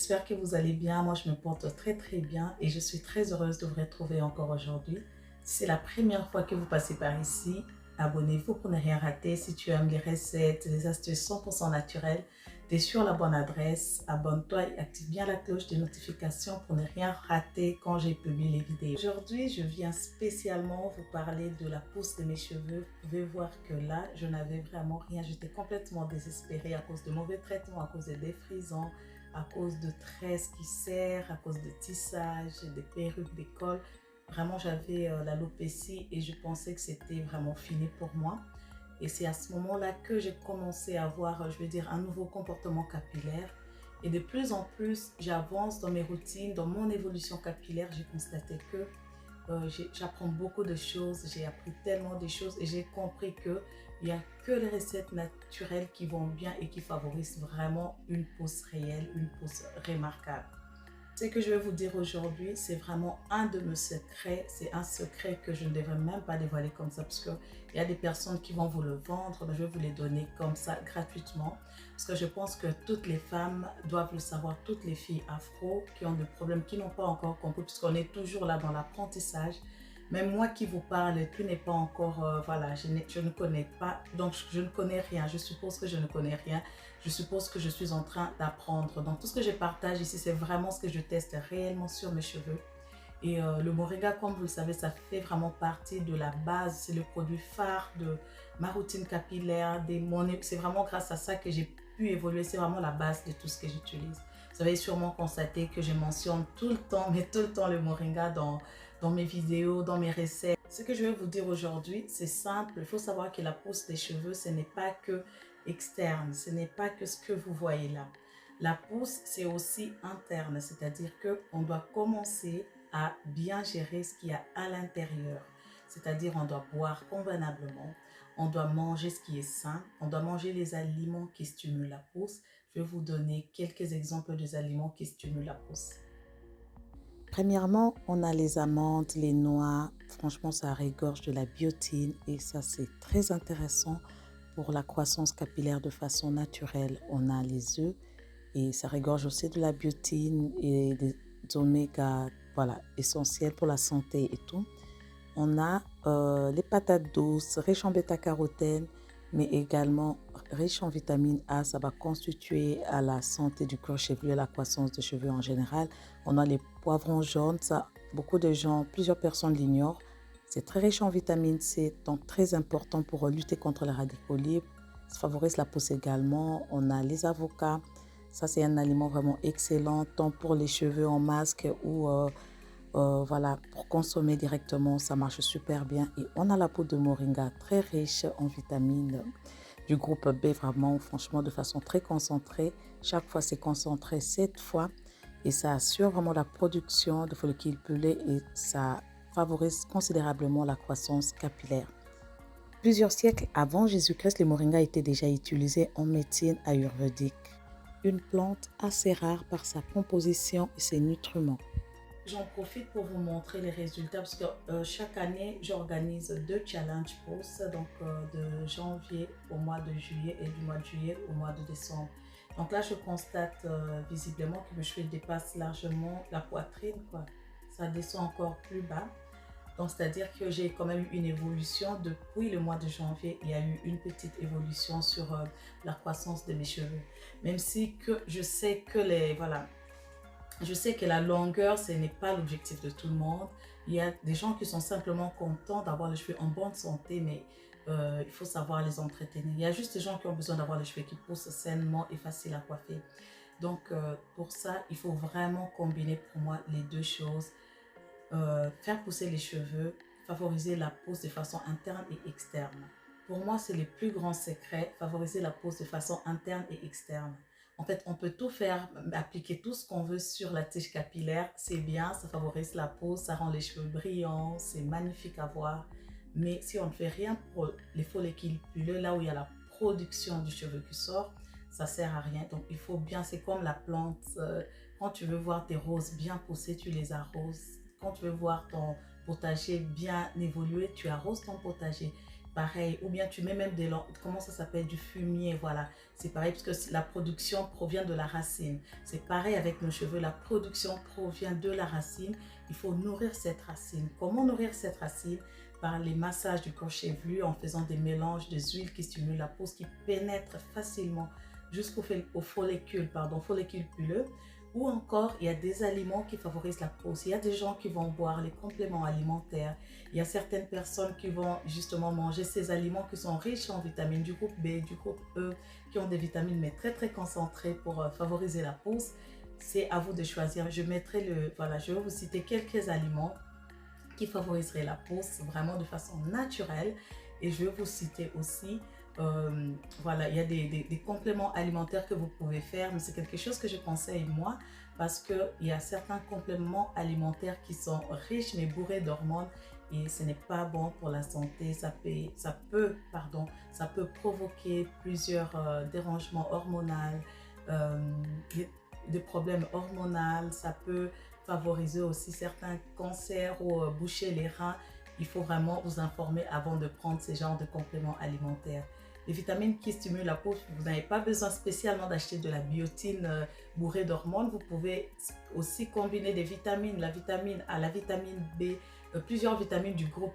j'espère que vous allez bien. Moi, je me porte très très bien et je suis très heureuse de vous retrouver encore aujourd'hui. Si c'est la première fois que vous passez par ici, abonnez-vous pour ne rien rater. Si tu aimes les recettes, les astuces 100% naturelles, tu es sur la bonne adresse. Abonne-toi et active bien la cloche de notification pour ne rien rater quand j'ai publié les vidéos. Aujourd'hui, je viens spécialement vous parler de la pousse de mes cheveux. Vous pouvez voir que là, je n'avais vraiment rien. J'étais complètement désespérée à cause de mauvais traitements, à cause de défrisants, à cause de tresses qui serrent, à cause de tissage, des perruques, des cols. Vraiment, j'avais l'alopécie et je pensais que c'était vraiment fini pour moi. Et c'est à ce moment-là que j'ai commencé à avoir, je vais dire, un nouveau comportement capillaire. Et de plus en plus, j'avance dans mes routines, dans mon évolution capillaire. J'ai constaté que j'apprends beaucoup de choses, j'ai appris tellement de choses et j'ai compris qu'il n'y a que les recettes naturelles qui vont bien et qui favorisent vraiment une pousse réelle, une pousse remarquable. Ce que je vais vous dire aujourd'hui, c'est vraiment un de mes secrets. C'est un secret que je ne devrais même pas dévoiler comme ça parce qu'il y a des personnes qui vont vous le vendre, mais je vais vous les donner comme ça gratuitement. Parce que je pense que toutes les femmes doivent le savoir, toutes les filles afro qui ont des problèmes, qui n'ont pas encore compris, puisqu'on est toujours là dans l'apprentissage. Même moi qui vous parle, tu n'es pas encore, voilà, je ne connais pas, donc je ne connais rien. Je suppose que je ne connais rien. Je suppose que je suis en train d'apprendre. Donc tout ce que je partage ici, c'est vraiment ce que je teste réellement sur mes cheveux. Et le moringa, comme vous le savez, ça fait vraiment partie de la base. C'est le produit phare de ma routine capillaire. C'est vraiment grâce à ça que j'ai pu évoluer. C'est vraiment la base de tout ce que j'utilise. Vous avez sûrement constaté que je mentionne tout le temps, mais tout le temps le moringa dans mes vidéos, dans mes recettes. Ce que je vais vous dire aujourd'hui, c'est simple. Il faut savoir que la pousse des cheveux, ce n'est pas que externe. Ce n'est pas que ce que vous voyez là. La pousse, c'est aussi interne. C'est-à-dire qu'on doit commencer à bien gérer ce qu'il y a à l'intérieur. C'est-à-dire on doit boire convenablement, on doit manger ce qui est sain, on doit manger les aliments qui stimulent la pousse. Je vais vous donner quelques exemples des aliments qui stimulent la pousse. Premièrement, on a les amandes, les noix. Franchement, ça regorge de la biotine et ça, c'est très intéressant pour la croissance capillaire de façon naturelle. On a les œufs et ça regorge aussi de la biotine et des oméga, voilà, essentiels pour la santé et tout. On a les patates douces, riches en bêta-carotène, mais également riches en vitamine A. Ça va constituer à la santé du cuir chevelu et la croissance des cheveux en général. On a les poivrons jaunes. Ça, beaucoup de gens, plusieurs personnes l'ignorent. C'est très riche en vitamine C, donc très important pour lutter contre les radicaux libres. Ça favorise la pousse également. On a les avocats. Ça, c'est un aliment vraiment excellent, tant pour les cheveux en masque ou voilà, pour consommer directement, ça marche super bien. Et on a la poudre de moringa, très riche en vitamines du groupe B, vraiment, franchement, de façon très concentrée. Chaque fois, c'est concentré 7 fois. Et ça assure vraiment la production de follicules pelés et ça favorise considérablement la croissance capillaire. Plusieurs siècles avant Jésus-Christ, le moringa était déjà utilisé en médecine ayurvédique. Une plante assez rare par sa composition et ses nutriments. J'en profite pour vous montrer les résultats parce que chaque année, j'organise 2 challenges pouces, donc de janvier au mois de juillet et du mois de juillet au mois de décembre. Donc là, je constate visiblement que mes cheveux dépassent largement la poitrine, quoi. Ça descend encore plus bas. Donc, c'est-à-dire que j'ai quand même eu une évolution depuis le mois de janvier. Il y a eu une petite évolution sur la croissance de mes cheveux. Même si que je sais que voilà, je sais que la longueur, ce n'est pas l'objectif de tout le monde. Il y a des gens qui sont simplement contents d'avoir les cheveux en bonne santé, mais il faut savoir les entretenir. Il y a juste des gens qui ont besoin d'avoir les cheveux qui poussent sainement et faciles à coiffer. Donc, pour ça, il faut vraiment combiner pour moi les deux choses. Faire pousser les cheveux, favoriser la pousse de façon interne et externe. Pour moi, c'est le plus grand secret, favoriser la pousse de façon interne et externe. En fait, on peut tout faire, appliquer tout ce qu'on veut sur la tige capillaire. C'est bien, ça favorise la peau, ça rend les cheveux brillants, c'est magnifique à voir. Mais si on ne fait rien pour les follicules pileux, là où il y a la production du cheveu qui sort, ça ne sert à rien. Donc, il faut bien, c'est comme la plante. Quand tu veux voir tes roses bien pousser, tu les arroses. Quand tu veux voir ton potager bien évoluer, tu arroses ton potager. pareil. Ou bien tu mets même comment ça s'appelle, du fumier, voilà. C'est pareil parce que la production provient de la racine. C'est pareil avec nos cheveux, la production provient de la racine. Il faut nourrir cette racine. Comment nourrir cette racine? Par les massages du corps chevelu, en faisant des mélanges des huiles qui stimulent la peau, qui pénètrent facilement jusqu'au follicule, follicule pileux. Ou encore, il y a des aliments qui favorisent la peau. Il y a des gens qui vont boire les compléments alimentaires. Il y a certaines personnes qui vont justement manger ces aliments qui sont riches en vitamines du groupe B, du groupe E, qui ont des vitamines mais très très concentrées pour favoriser la peau. C'est à vous de choisir. Je vais vous citer quelques aliments qui favoriseraient la peau vraiment de façon naturelle. Et je vais vous citer aussi voilà, il y a des compléments alimentaires que vous pouvez faire, mais c'est quelque chose que je conseille moi parce qu'il y a certains compléments alimentaires qui sont riches mais bourrés d'hormones et ce n'est pas bon pour la santé. Ça peut provoquer plusieurs dérangements hormonaux, des problèmes hormonaux, ça peut favoriser aussi certains cancers ou boucher les reins. Il faut vraiment vous informer avant de prendre ce genre de compléments alimentaires. Les vitamines qui stimulent la peau, vous n'avez pas besoin spécialement d'acheter de la biotine bourrée d'hormones. Vous pouvez aussi combiner des vitamines, la vitamine A, la vitamine B, plusieurs vitamines du groupe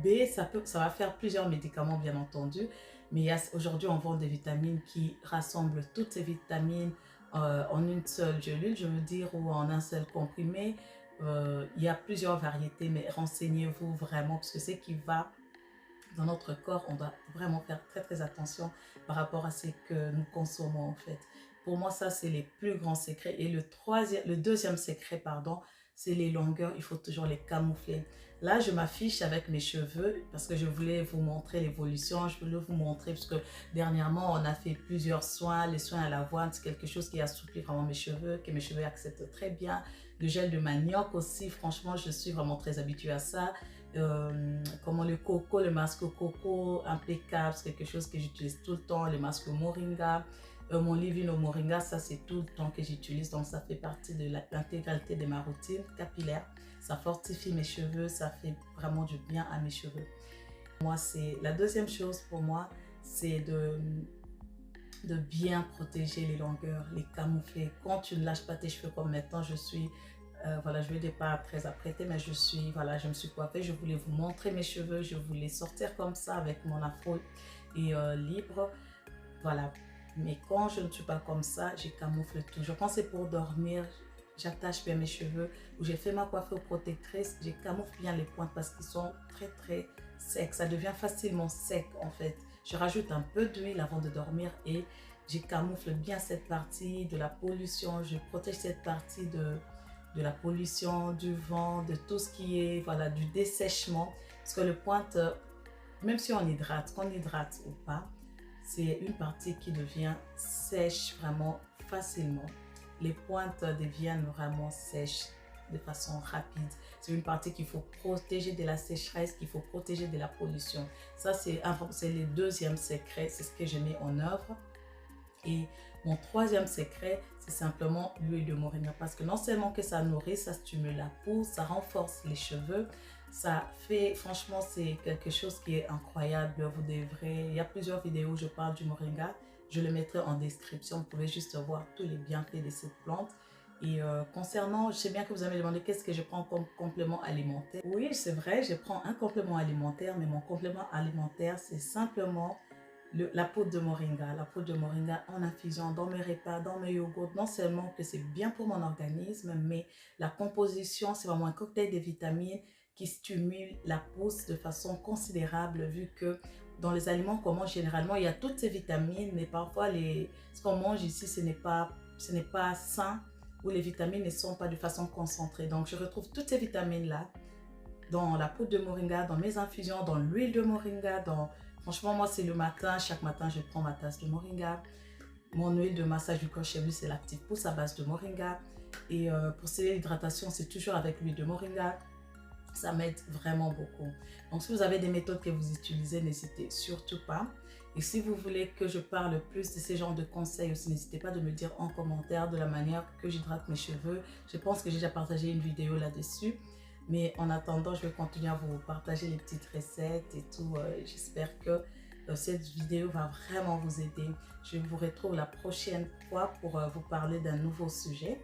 B. Ça va faire plusieurs médicaments bien entendu. Mais aujourd'hui, on vend des vitamines qui rassemblent toutes ces vitamines en une seule gélule, je veux dire, ou en un seul comprimé. Il y a plusieurs variétés, mais renseignez-vous vraiment parce que ce qui va dans notre corps, on doit vraiment faire très très attention par rapport à ce que nous consommons en fait. Pour moi, ça c'est les plus grands secrets. Et le deuxième secret, pardon, c'est les longueurs. Il faut toujours les camoufler. Là, je m'affiche avec mes cheveux parce que je voulais vous montrer l'évolution. Je voulais vous montrer parce que dernièrement, on a fait plusieurs soins. Les soins à l'avoine, c'est quelque chose qui assouplit vraiment mes cheveux, que mes cheveux acceptent très bien. Le gel de manioc aussi, franchement, je suis vraiment très habituée à ça. Comment le coco, le masque coco, impeccable, c'est quelque chose que j'utilise tout le temps. Le masque moringa, mon leave-in au moringa, ça c'est tout le temps que j'utilise. Donc ça fait partie de l'intégralité de ma routine capillaire. Ça fortifie mes cheveux, ça fait vraiment du bien à mes cheveux. Moi, c'est la deuxième chose pour moi, c'est de bien protéger les longueurs, les camoufler. Quand tu ne lâches pas tes cheveux comme maintenant, je suis voilà, je ne vais pas très apprêtée, mais je me suis coiffée. Je voulais vous montrer mes cheveux. Je voulais sortir comme ça avec mon afro et libre. Voilà. Mais quand je ne suis pas comme ça, je camoufle toujours. Quand c'est pour dormir, j'attache bien mes cheveux. Ou j'ai fait ma coiffure protectrice, je camoufle bien les pointes parce qu'ils sont très très secs. Ça devient facilement sec en fait. Je rajoute un peu d'huile avant de dormir et je camoufle bien cette partie de la pollution. Je protège cette partie de la pollution, du vent, de tout ce qui est, voilà, du dessèchement. Parce que le pointe, même si qu'on hydrate ou pas, c'est une partie qui devient sèche vraiment facilement. Les pointes deviennent vraiment sèches de façon rapide. C'est une partie qu'il faut protéger de la sécheresse, qu'il faut protéger de la pollution. Ça, c'est le deuxième secret, c'est ce que je mets en œuvre. Et mon troisième secret, c'est simplement l'huile de moringa parce que non seulement que ça nourrit, ça stimule la peau, ça renforce les cheveux, ça fait, franchement, c'est quelque chose qui est incroyable. Vous devrez, il y a plusieurs vidéos où je parle du moringa, je le mettrai en description, vous pouvez juste voir tous les bienfaits de cette plante. Et concernant, je sais bien que vous avez demandé qu'est-ce que je prends comme complément alimentaire. Oui, c'est vrai, je prends un complément alimentaire, mais mon complément alimentaire, c'est simplement la poudre de moringa. La poudre de moringa en infusion dans mes repas, dans mes yogourts. Non seulement que c'est bien pour mon organisme, mais la composition, c'est vraiment un cocktail de vitamines qui stimule la pousse de façon considérable vu que dans les aliments qu'on mange généralement, il y a toutes ces vitamines, mais parfois ce qu'on mange ici, ce n'est pas sain ou les vitamines ne sont pas de façon concentrée. Donc, je retrouve toutes ces vitamines-là dans la poudre de moringa, dans mes infusions, dans l'huile de moringa, franchement, moi, c'est le matin. Chaque matin, je prends ma tasse de moringa. Mon huile de massage du corps chevelu, c'est l'Active Pousse à base de moringa. Et pour sceller l'hydratation, c'est toujours avec l'huile de moringa. Ça m'aide vraiment beaucoup. Donc, si vous avez des méthodes que vous utilisez, n'hésitez surtout pas. Et si vous voulez que je parle plus de ces genres de conseils aussi, n'hésitez pas de me dire en commentaire de la manière que j'hydrate mes cheveux. Je pense que j'ai déjà partagé une vidéo là-dessus. Mais en attendant, je vais continuer à vous partager les petites recettes et tout. J'espère que cette vidéo va vraiment vous aider. Je vous retrouve la prochaine fois pour vous parler d'un nouveau sujet.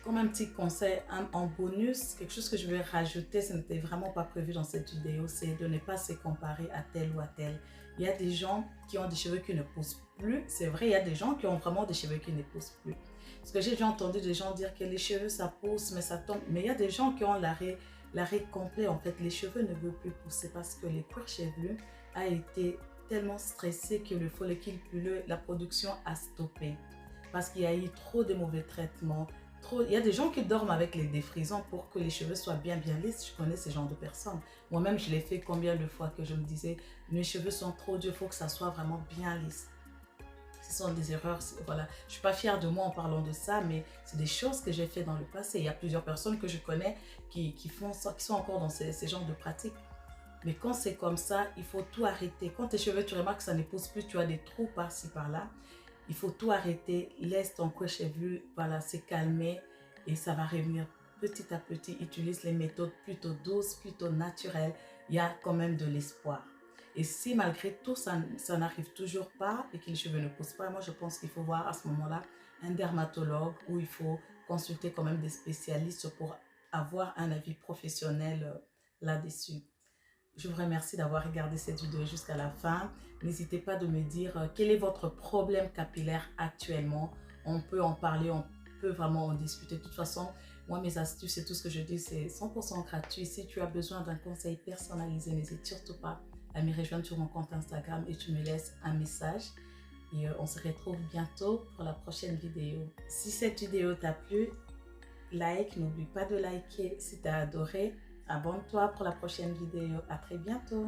Comme un petit conseil en bonus, quelque chose que je vais rajouter, ce n'était vraiment pas prévu dans cette vidéo, c'est de ne pas se comparer à tel ou à tel. Il y a des gens qui ont des cheveux qui ne poussent plus. C'est vrai, il y a des gens qui ont vraiment des cheveux qui ne poussent plus. Parce que j'ai déjà entendu des gens dire que les cheveux, ça pousse, mais ça tombe. Mais il y a des gens qui ont l'arrêt complet. En fait, les cheveux ne veulent plus pousser parce que le cuir chevelu a été tellement stressé que le follicule pileux, la production a stoppé. Parce qu'il y a eu trop de mauvais traitements. Il y a des gens qui dorment avec les défrisants pour que les cheveux soient bien lisses. Je connais ce genre de personnes. Moi-même, je l'ai fait combien de fois que je me disais, mes cheveux sont trop durs, il faut que ça soit vraiment bien lisse. Ce sont des erreurs, voilà. Je ne suis pas fière de moi en parlant de ça, mais c'est des choses que j'ai fait dans le passé. Il y a plusieurs personnes que je connais qui font ça, qui sont encore dans ces genres de pratiques. Mais quand c'est comme ça, il faut tout arrêter. Quand tes cheveux, tu remarques que ça ne pousse plus, tu as des trous par-ci, par-là. Il faut tout arrêter, laisse ton cuir chevelu, voilà, se calmer et ça va revenir petit à petit. Utilise les méthodes plutôt douces, plutôt naturelles. Il y a quand même de l'espoir. Et si malgré tout, ça n'arrive toujours pas et que les cheveux ne poussent pas, moi je pense qu'il faut voir à ce moment-là un dermatologue ou il faut consulter quand même des spécialistes pour avoir un avis professionnel là-dessus. Je vous remercie d'avoir regardé cette vidéo jusqu'à la fin. N'hésitez pas de me dire quel est votre problème capillaire actuellement. On peut en parler, on peut vraiment en discuter. De toute façon, moi, mes astuces et tout ce que je dis, c'est 100% gratuit. Si tu as besoin d'un conseil personnalisé, n'hésite surtout pas à me rejoindre sur mon compte Instagram et tu me laisses un message. Et on se retrouve bientôt pour la prochaine vidéo. Si cette vidéo t'a plu, like, n'oublie pas de liker si tu as adoré. Abonne-toi pour la prochaine vidéo. À très bientôt.